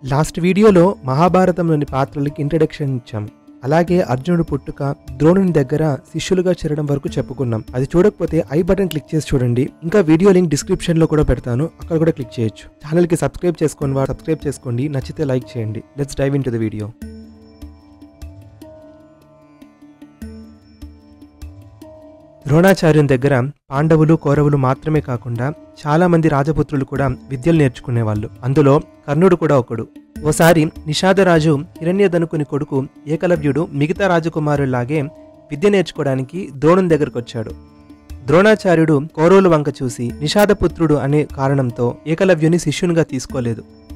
Last వీడియోలో మహాభారతంలోని పాత్రలకి introduction ఇచ్చాం. అలాగే అర్జునుడు పుట్టుక, ద్రోణుని దగ్గర శిష్యులుగా చేరడం వరకు చెప్పుకున్నాం. అది చూడకపోతే ఐ బటన్ క్లిక్ చేసి చూడండి. ఇంకా వీడియో లింక్ డిస్క్రిప్షన్ లో కూడా పెడతాను, అక్కడ కూడా క్లిక్ చేయొచ్చు. ఛానల్ కి సబ్స్క్రైబ్ చేసుకోండి వారు సబ్స్క్రైబ్ చేసుకోండి, నచ్చితే లైక్ చేయండి. Let's dive into the video. ద్రోణాచార్యుని దగ్గర పాండవులు, కౌరవులు మాత్రమే కాకుండా చాలా మంది రాజపుత్రులు కూడా విద్యలు నేర్చుకునేవాళ్ళు. అందులో కర్ణుడు కూడా ఒకడు. ఓసారి నిషాదరాజు హిరణ్యధనుకుని కొడుకు ఏకలవ్యుడు మిగతా రాజకుమారుల్లాగే విద్య నేర్చుకోవడానికి ద్రోణుని దగ్గరకు వచ్చాడు. ద్రోణాచార్యుడు కౌరవుల వంక చూసి నిషాదపుత్రుడు అనే కారణంతో ఏకలవ్యుని శిష్యునిగా తీసుకోలేదు.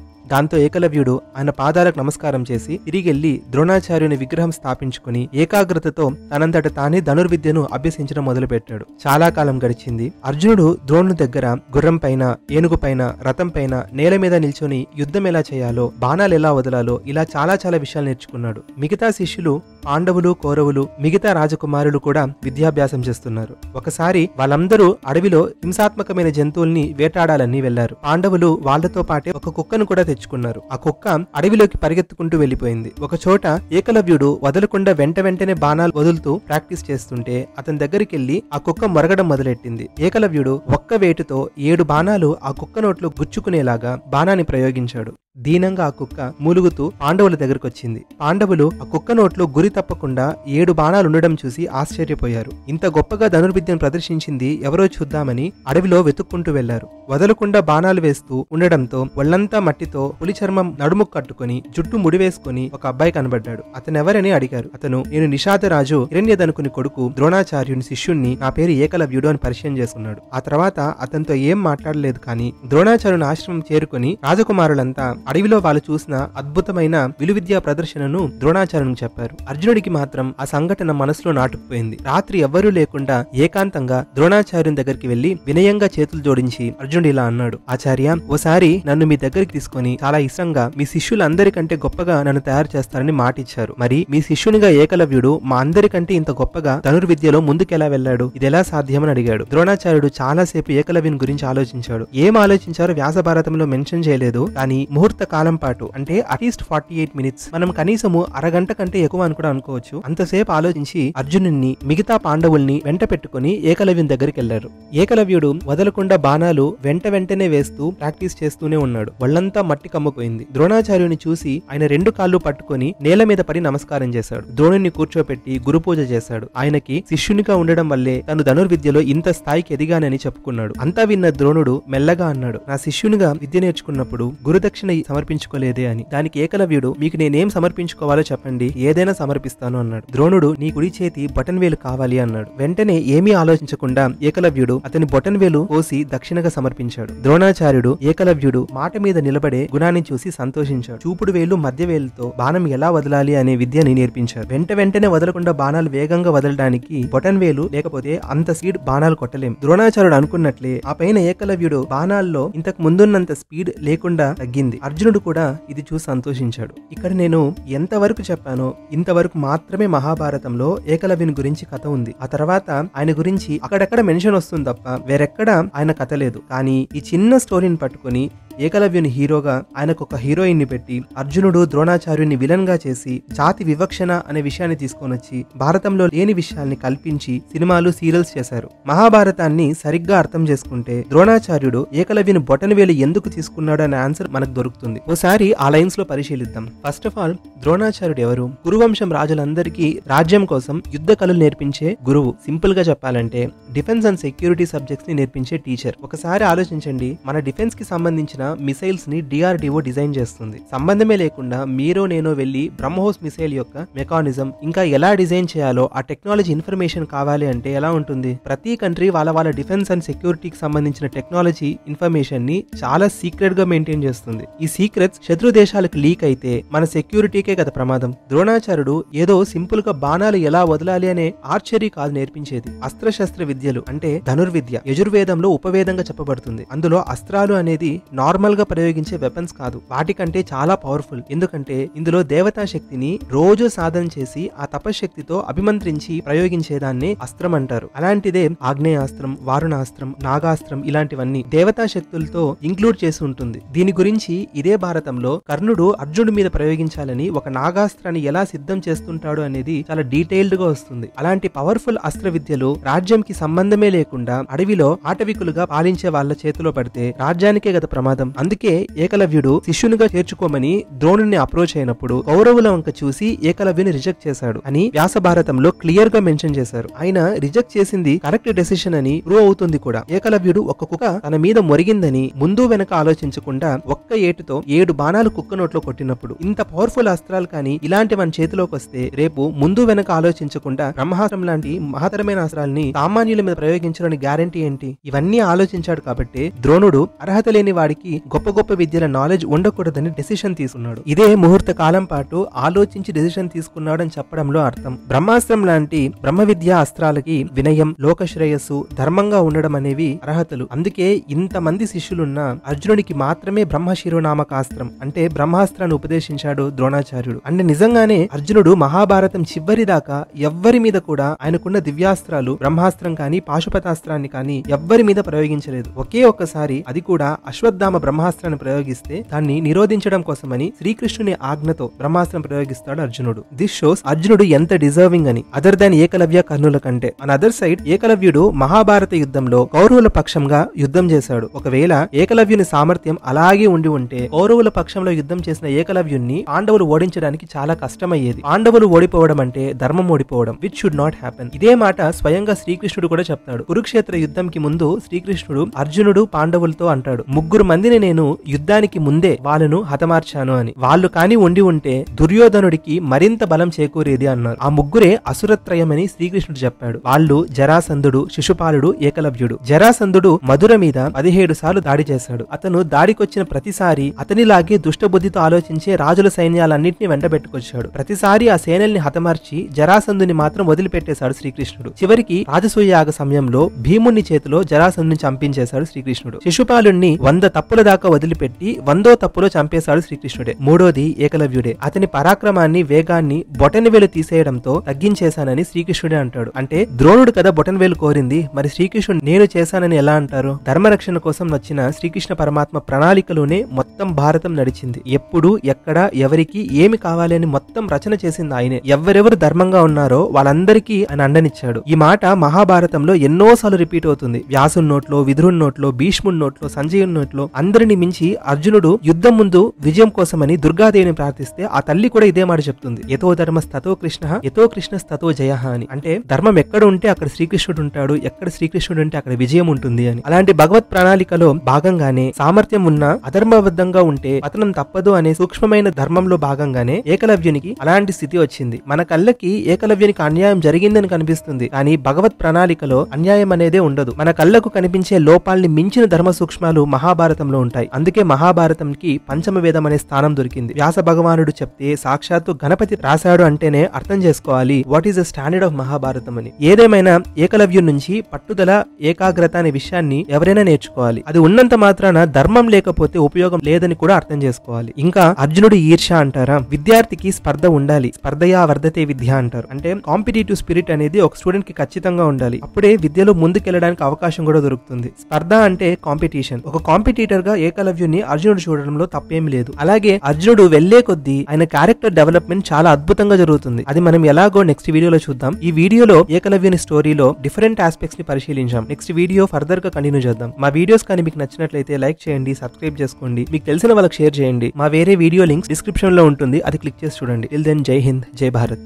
దాంతో ఏకలవ్యుడు ఆయన పాదాలకు నమస్కారం చేసి తిరిగెళ్లి ద్రోణాచార్యుని విగ్రహం స్థాపించుకుని ఏకాగ్రతతో తనంతట తానే ధనుర్విద్యను అభ్యసించడం మొదలుపెట్టాడు. చాలా కాలం గడిచింది. అర్జునుడు ద్రోణుని దగ్గర గుర్రం పైన, ఏనుగు పైన, రథం పైన, నేల మీద నిల్చొని యుద్ధం ఎలా చేయాలో, బాణాలు ఎలా వదలాలో ఇలా చాలా విషయాలు నేర్చుకున్నాడు. మిగతా శిష్యులు పాండవులు, కౌరవులు, మిగతా రాజకుమారులు కూడా విద్యాభ్యాసం చేస్తున్నారు. ఒకసారి వాళ్ళందరూ అడవిలో హింసాత్మకమైన జంతువుల్ని వేటాడాలని వెళ్లారు. పాండవులు వాళ్లతో పాటే ఒక కుక్కను కూడా తెచ్చుకున్నారు. ఆ కుక్క అడవిలోకి పరిగెత్తుకుంటూ వెళ్లిపోయింది. ఒక చోట ఏకలవ్యుడు వదలకుండా వెంటనే బాణాలు వదులుతూ ప్రాక్టీస్ చేస్తుంటే అతని దగ్గరికి వెళ్లి ఆ కుక్క మొరగడం మొదలెట్టింది. ఏకలవ్యుడు ఒక్క వేటుతో 7 బాణాలు ఆ కుక్క నోట్లో గుచ్చుకునేలాగా బాణాన్ని ప్రయోగించాడు. దీనంగా ఆ కుక్క మూలుగుతూ పాండవుల దగ్గరకు వచ్చింది. పాండవులు ఆ కుక్క నోట్లో గురి తప్పకుండా 7 బాణాలు ఉండడం చూసి ఆశ్చర్యపోయారు. ఇంత గొప్పగా ధనుర్విద్యను ప్రదర్శించింది ఎవరో చూద్దామని అడవిలో వెతుక్కుంటూ వెళ్లారు. వదలకుండా బాణాలు వేస్తూ ఉండడంతో ఒళ్లంతా మట్టితో పులి చర్మం నడుముకు కట్టుకుని జుట్టు ముడివేసుకుని ఒక అబ్బాయి కనబడ్డాడు. అతనెవరని అడిగారు. అతను, నేను నిషాదరాజు హిరణ్యధనుకుని కొడుకు ద్రోణాచార్యుని శిష్యుణ్ణి, నా పేరు ఏకలవ్యుడు అని పరిచయం చేసుకున్నాడు. ఆ తర్వాత అతనితో ఏం మాట్లాడలేదు. కానీ ద్రోణాచార్యుని ఆశ్రమం చేరుకుని రాజకుమారులంతా అడవిలో వాళ్ళు చూసిన అద్భుతమైన విలువిద్యా ప్రదర్శనను ద్రోణాచార్యునికి చెప్పారు. అర్జునుడికి మాత్రం ఆ సంఘటన మనసులో నాటుకుపోయింది. రాత్రి ఎవ్వరూ లేకుండా ఏకాంతంగా ద్రోణాచార్యుని దగ్గరికి వెళ్లి వినయంగా చేతులు జోడించి అర్జునుడు ఇలా అన్నాడు, ఆచార్య, ఓసారి నన్ను మీ దగ్గరికి తీసుకొని చాలా ఇష్టంగా మీ శిష్యులందరికంటే గొప్పగా నన్ను తయారు చేస్తారని మాటిచ్చారు. మరి మీ శిష్యునిగా ఏకలవ్యుడు మా అందరికంటే ఇంత గొప్పగా ధనుర్విద్యలో ముందుకెలా వెళ్లాడు? ఇదెలా సాధ్యమని అడిగాడు. ద్రోణాచార్యుడు చాలాసేపు ఏకలవ్యుని గురించి ఆలోచించాడు. ఏం ఆలోచించారో వ్యాస భారతంలో మెన్షన్ చేయలేదు. కానీ ముహూర్త కాలం పాటు, అంటే అట్లీస్ట్ 48 మినిట్స్, మనం కనీసము అరగంట కంటే ఎక్కువ అని కూడా అనుకోవచ్చు, అంతసేపు ఆలోచించి అర్జునుడిని, మిగతా పాండవుల్ని వెంట పెట్టుకుని ఏకలవ్యుని దగ్గరికి వెళ్లారు. ఏకలవ్యుడు వదలకుండా బాణాలు వెంటనే వేస్తూ ప్రాక్టీస్ చేస్తూనే ఉన్నాడు. ఒళ్లంతా మట్టి కమ్ముపోయింది. ద్రోణాచార్యుని చూసి ఆయన 2 కాళ్ళు పట్టుకుని నేల మీద పడి నమస్కారం చేశాడు. ద్రోణుని కూర్చోపెట్టి గురుపూజ చేశాడు. ఆయనకి శిష్యునిగా ఉండడం వల్లే తను ధనుర్విద్యలో ఇంత స్థాయికి ఎదిగానని చెప్పుకున్నాడు. అంతా విన్న ద్రోణుడు మెల్లగా అన్నాడు, నా శిష్యునిగా విద్య నేర్చుకున్నప్పుడు గురుదక్షిణ సమర్పించుకోలేదే అని. దానికి ఏకలవ్యుడు, మీకు నేనేం సమర్పించుకోవాలో చెప్పండి, ఏదైనా సమర్పిస్తాను అన్నాడు. ద్రోణుడు, నీ కుడి చేతి బొటన్ వేలు కావాలి అన్నాడు. వెంటనే ఏమీ ఆలోచించకుండా ఏకలవ్యుడు అతని బొటన్ వేలు కోసి దక్షిణగా సమర్పించాడు. ద్రోణాచార్యుడు ఏకలవ్యుడు మాట మీద నిలబడే గుణాన్ని చూసి సంతోషించాడు. చూపుడు వేలు, మధ్య వేలుతో బాణం ఎలా వదలాలి అనే విద్యని నేర్పించారు. వెంటనే వదలకుండా బాణాలు వేగంగా వదలడానికి బొటన్ వేలు లేకపోతే అంత స్పీడ్ బాణాలు కొట్టలేం. ద్రోణాచార్యుడు అనుకున్నట్లే ఆ పైన ఏకలవ్యుడు బాణాల్లో ఇంతకు ముందున్నంత స్పీడ్ లేకుండా తగ్గింది. అర్జునుడు కూడా ఇది చూసి సంతోషించాడు. ఇక్కడ నేను ఎంతవరకు చెప్పానో ఇంతవరకు మాత్రమే మహాభారతంలో ఏకలవ్యుని గురించి కథ ఉంది. ఆ తర్వాత ఆయన గురించి అక్కడక్కడ మెన్షన్ వస్తుంది తప్ప వేరెక్కడ ఆయన కథ లేదు. కానీ ఈ చిన్న స్టోరీని పట్టుకుని ఏకలవ్యుని హీరోగా ఆయనకు ఒక హీరోయిన్ ని పెట్టి అర్జునుడు ద్రోణాచార్యుని విలన్ గా చేసి జాతి వివక్షణ అనే విషయాన్ని తీసుకొని వచ్చి భారతంలో లేని విషయాల్ని కల్పించి సినిమాలు, సీరియల్స్ చేశారు. మహాభారతాన్ని సరిగ్గా అర్థం చేసుకుంటే ద్రోణాచార్యుడు ఏకలవ్యుని బొటనవేలు ఎందుకు తీసుకున్నాడు అనే ఆన్సర్ మనకు దొరుకుతుంది. ఓసారి ఆ లైన్స్ లో పరిశీలిద్దాం. ఫస్ట్ ఆఫ్ ఆల్, ద్రోణాచార్యుడు ఎవరు? కురువంశం రాజులందరికీ రాజ్యం కోసం యుద్ధ కళలు నేర్పించే గురువు. సింపుల్ గా చెప్పాలంటే డిఫెన్స్ అండ్ సెక్యూరిటీ సబ్జెక్ట్స్ ని నేర్పించే టీచర్. ఒకసారి ఆలోచించండి, మన డిఫెన్స్ కి సంబంధించిన మిసైల్స్ ని DRDO డిజైన్ చేస్తుంది. సంబంధమే లేకుండా మీరో నేనో వెళ్లి బ్రహ్మోస్ మిసైల్ యొక్క మెకానిజం ఇంకా ఎలా డిజైన్ చేయాలో ఆ టెక్నాలజీ ఇన్ఫర్మేషన్ కావాలి అంటే ఎలా ఉంటుంది? ప్రతి కంట్రీ వాళ్ళ డిఫెన్స్ అండ్ సెక్యూరిటీకి సంబంధించిన టెక్నాలజీ ఇన్ఫర్మేషన్ ని చాలా సీక్రెట్ గా మెయింటైన్ చేస్తుంది. ఈ సీక్రెట్స్ శత్రు దేశాలకు లీక్ అయితే మన సెక్యూరిటీకే కదా ప్రమాదం. ద్రోణాచార్యుడు ఏదో సింపుల్ గా బాణాలు ఎలా వదలాలి అనే ఆర్చరీ కాదు నేర్పించేది. అస్త్రశస్త్ర విద్యలు అంటే ధనుర్విద్య యజుర్వేదంలో ఉపవేదంగా చెప్పబడుతుంది. అందులో అస్త్రాలు అనేది నార్మల్ గా ప్రయోగించే వెపన్స్ కాదు, వాటికంటే చాలా పవర్ఫుల్. ఎందుకంటే ఇందులో దేవతా శక్తిని రోజు సాధన చేసి ఆ తపశక్తితో అభిమంత్రించి ప్రయోగించేదాన్ని అస్త్రం అంటారు. అలాంటిదే ఆగ్నేయాస్త్రం, వారుణాస్త్రం, నాగాస్త్రం ఇలాంటివన్నీ దేవతా శక్తులతో ఇంక్లూడ్ చేసి ఉంటుంది. దీని గురించి ఇదే భారతంలో కర్ణుడు అర్జునుడి మీద ప్రయోగించాలని ఒక నాగాస్త్రాన్ని ఎలా సిద్ధం చేస్తుంటాడు అనేది చాలా డీటెయిల్డ్ గా వస్తుంది. అలాంటి పవర్ఫుల్ అస్త్ర విద్యలు రాజ్యంకి సంబంధమే లేకుండా అడవిలో ఆటవికులుగా పాలించే వాళ్ళ చేతిలో పడితే రాజ్యానికే గత ప్రమాదం. అందుకే ఏకలవ్యుడు శిష్యునిగా చేర్చుకోమని ద్రోణుని అప్రోచ్ అయినప్పుడు కౌరవుల వంక చూసి ఏకలవ్యుని రిజెక్ట్ చేశాడు అని వ్యాస భారతంలో క్లియర్ గా మెన్షన్ చేశారు. ఆయన రిజెక్ట్ చేసింది కరెక్ట్ డెసిషన్ అని ప్రూవ్ అవుతుంది కూడా. ఏకలవ్యుడు ఒక కుక్క తన మీద మొరిగిందని ముందు వెనక ఆలోచించకుండా ఒక్క ఏటుతో 7 బాణాలు కుక్క నోట్లో కొట్టినప్పుడు ఇంత పవర్ఫుల్ అస్త్రాలు కానీ ఇలాంటి మన చేతిలోకి వస్తే రేపు ముందు వెనక ఆలోచించకుండా బ్రహ్మాస్త్రం లాంటి మహతరమైన అస్త్రాలని సామాన్యుల మీద ప్రయోగించడానికి గ్యారంటీ ఏంటి? ఇవన్నీ ఆలోచించాడు కాబట్టి ద్రోణుడు అర్హత లేని వాడికి గొప్ప గొప్ప విద్యల నాలెడ్జ్ ఉండకూడదని డెసిషన్ తీసుకున్నాడు. ఇదే ముహూర్త కాలం పాటు ఆలోచించి డెసిషన్ తీసుకున్నాడు అని చెప్పడంలో అర్థం. బ్రహ్మాస్త్రం లాంటి బ్రహ్మ విద్యా అస్త్రాలకి వినయం, లోక శ్రేయస్సు, ధర్మంగా ఉండడం అనేవి అర్హతలు. అందుకే ఇంతమంది శిష్యులున్న అర్జునుడికి మాత్రమే బ్రహ్మ శిరోనామకాస్త్రం అంటే బ్రహ్మాస్త్రాన్ని ఉపదేశించాడు ద్రోణాచార్యుడు. అంటే నిజంగానే అర్జునుడు మహాభారతం చివరి దాకా ఎవ్వరి మీద కూడా ఆయనకున్న దివ్యాస్త్రాలు బ్రహ్మాస్త్రం కానీ పాశుపతాస్త్రాన్ని కానీ ఎవ్వరి మీద ప్రయోగించలేదు. ఒకే ఒక్కసారి, అది కూడా అశ్వత్థామ బ్రహ్మాస్త్రాన్ని ప్రయోగిస్తే దాన్ని నిరోధించడం కోసమని శ్రీకృష్ణుని ఆజ్ఞతో బ్రహ్మాస్త్రం ప్రయోగిస్తాడు అర్జునుడు. దిస్ షోస్ అర్జునుడు ఎంత డిజర్వింగ్ అని, అదర్ దాన్ ఏకలవ్య కర్ణుల కంటే. అన్ అదర్ సైడ్ ఏకలవ్యుడు మహాభారత యుద్ధంలో కౌరవుల పక్షంగా యుద్ధం చేశాడు. ఒకవేళ ఏకలవ్యుని సామర్థ్యం అలాగే ఉండి ఉంటే కౌరవుల పక్షంలో యుద్ధం చేసిన ఏకలవ్యుణ్ణి పాండవులు ఓడించడానికి చాలా కష్టమయ్యేది. పాండవులు ఓడిపోవడం అంటే ధర్మం ఓడిపోవడం, విచ్ షుడ్ నాట్ హ్యాపెన్. ఇదే మాట స్వయంగా శ్రీకృష్ణుడు కూడా చెప్తాడు. కురుక్షేత్ర యుద్ధంకి ముందు శ్రీకృష్ణుడు అర్జునుడు పాండవులతో అంటాడు, 3 మందిని నేను యుద్ధానికి ముందే వాళ్ళను హతమార్చాను అని. వాళ్ళు కాని ఉండి ఉంటే దుర్యోధనుడికి మరింత బలం చేకూరేది అన్నారు. ఆ ముగ్గురే అసురత్రయం అని శ్రీకృష్ణుడు చెప్పాడు. వాళ్ళు జరాసంధుడు, శిశుపాలుడు, ఏకలవ్యుడు. జరాసంధుడు మధుర మీద 17 సార్లు దాడి చేశాడు. అతను దాడికొచ్చిన ప్రతిసారి అతనిలాగే దుష్టబుద్ధితో ఆలోచించే రాజుల సైన్యాలన్నింటినీ వెంటబెట్టుకొచ్చాడు. ప్రతిసారి ఆ సేనల్ని హతమార్చి జరాసంధుని మాత్రం వదిలిపెట్టేశాడు శ్రీకృష్ణుడు. చివరికి రాజసూయాగ సమయంలో భీముని చేతిలో జరాసంధుని చంపించేశాడు శ్రీకృష్ణుడు. శిశుపాలుణ్ణి 100 తప్పుల దాకా వదిలిపెట్టి 100వ తప్పులో చంపేశాడు శ్రీకృష్ణుడే. 3వది ఏకలవ్యుడే. అతని పరాక్రమాన్ని, వేగాన్ని బొటనవేలు తీసేయడంతో తగ్గించేశానని శ్రీకృష్ణుడే అంటాడు. అంటే ద్రోణుడు కదా బొటనవేలు కోరింది, మరి శ్రీకృష్ణుడు నేను చేశానని ఎలా అంటారు? ధర్మరక్షణ కోసం వచ్చిన శ్రీకృష్ణ పరమాత్మ ప్రణాళికలోనే మొత్తం భారతం నడిచింది. ఎప్పుడు, ఎక్కడ, ఎవరికి ఏమి కావాలి అని మొత్తం రచన చేసింది ఆయనే. ఎవరెవరు ధర్మంగా ఉన్నారో వాళ్ళందరికీ ఆయన అండనిచ్చాడు. ఈ మాట మహాభారతంలో ఎన్నోసార్లు రిపీట్ అవుతుంది. వ్యాసుని నోట్లో, విదురుని నోట్లో, భీష్ముని నోట్లో, సంజయుని నోట్లో. అందరిని మించి అర్జునుడు యుద్ధం ముందు విజయం కోసమని దుర్గాదేవిని ప్రార్థిస్తే ఆ తల్లి కూడా ఇదే మాట చెప్తుంది, యతో ధర్మస్తతో కృష్ణ యతో కృష్ణస్తతో జయః అని. అంటే ధర్మం ఎక్కడ ఉంటే అక్కడ శ్రీకృష్ణుడు ఉంటాడు, ఎక్కడ శ్రీకృష్ణుడు ఉంటే అక్కడ విజయం ఉంటుంది అని. అలాంటి భగవత్ ప్రణాళికలో భాగంగానే సామర్థ్యం ఉన్న అధర్మబద్ధంగా ఉంటే పతనం తప్పదు అనే సూక్ష్మమైన ధర్మంలో భాగంగానే ఏకలవ్యునికి అలాంటి స్థితి వచ్చింది. మన కళ్ళకి ఏకలవ్యునికి అన్యాయం జరిగిందని కనిపిస్తుంది, కానీ భగవత్ ప్రణాళికలో అన్యాయం అనేదే ఉండదు. మన కళ్ళకు కనిపించే లోపాల్ని మించిన ధర్మ సూక్ష్మాలు మహాభారతంలో ఉంటాయి. అందుకే మహాభారతంకి పంచమ వేదం అనే స్థానం దొరికింది. వ్యాస భగవానుడు చెప్తే సాక్షాత్తు గణపతి రాశాడు అంటేనే అర్థం చేసుకోవాలి what is the standard of Mahabharatam అని. ఏదేమైనా ఏకలవ్యుడి నుంచి పట్టుదల, ఏకాగ్రత అనే విషయాన్ని ఎవరైనా నేర్చుకోవాలి. అది ఉన్నంత మాత్రాన ధర్మం లేకపోతే ఉపయోగం లేదని కూడా అర్థం చేసుకోవాలి. ఇంకా అర్జునుడు ఈర్ష అంటారా? విద్యార్థికి స్పర్ధ ఉండాలి, స్పర్ధయా వర్ధతే విద్య అంటారు. అంటే కాంపిటేటివ్ స్పిరిట్ అనేది ఒక స్టూడెంట్ కి ఖచ్చితంగా ఉండాలి. అప్పుడే విద్యలో ముందుకెళ్ళడానికి అవకాశం కూడా దొరుకుతుంది. స్పర్ధ అంటే కాంపిటీషన్. ఒక కాంపిటీటర్ గా ఏకలవ్యుని అర్జునుడు చూడడంలో తప్పేం లేదు. అలాగే అర్జునుడు వెళ్లే కొద్దీ ఆయన క్యారెక్టర్ డెవలప్మెంట్ చాలా అద్భుతంగా జరుగుతుంది. అది మనం ఎలాగో నెక్స్ట్ వీడియోలో చూద్దాం. ఈ వీడియోలో ఏకలవ్యుని స్టోరీలో డిఫరెంట్ ఆస్పెక్ట్స్ ని పరిశీలించాం. నెక్స్ట్ వీడియో ఫర్దర్ గా కంటిన్యూ చేద్దాం. మా వీడియోస్ కానీ మీకు నచ్చినట్లయితే లైక్ చేయండి, సబ్స్క్రైబ్ చేసుకోండి, మీకు తెలిసిన వాళ్ళకి షేర్ చేయండి. మా వేరే వీడియో లింక్స్ డిస్క్రిప్షన్ లో ఉంటుంది, అది క్లిక్ చేసి చూడండి. టిల్ దెన్, జై హింద్, జై భారత్.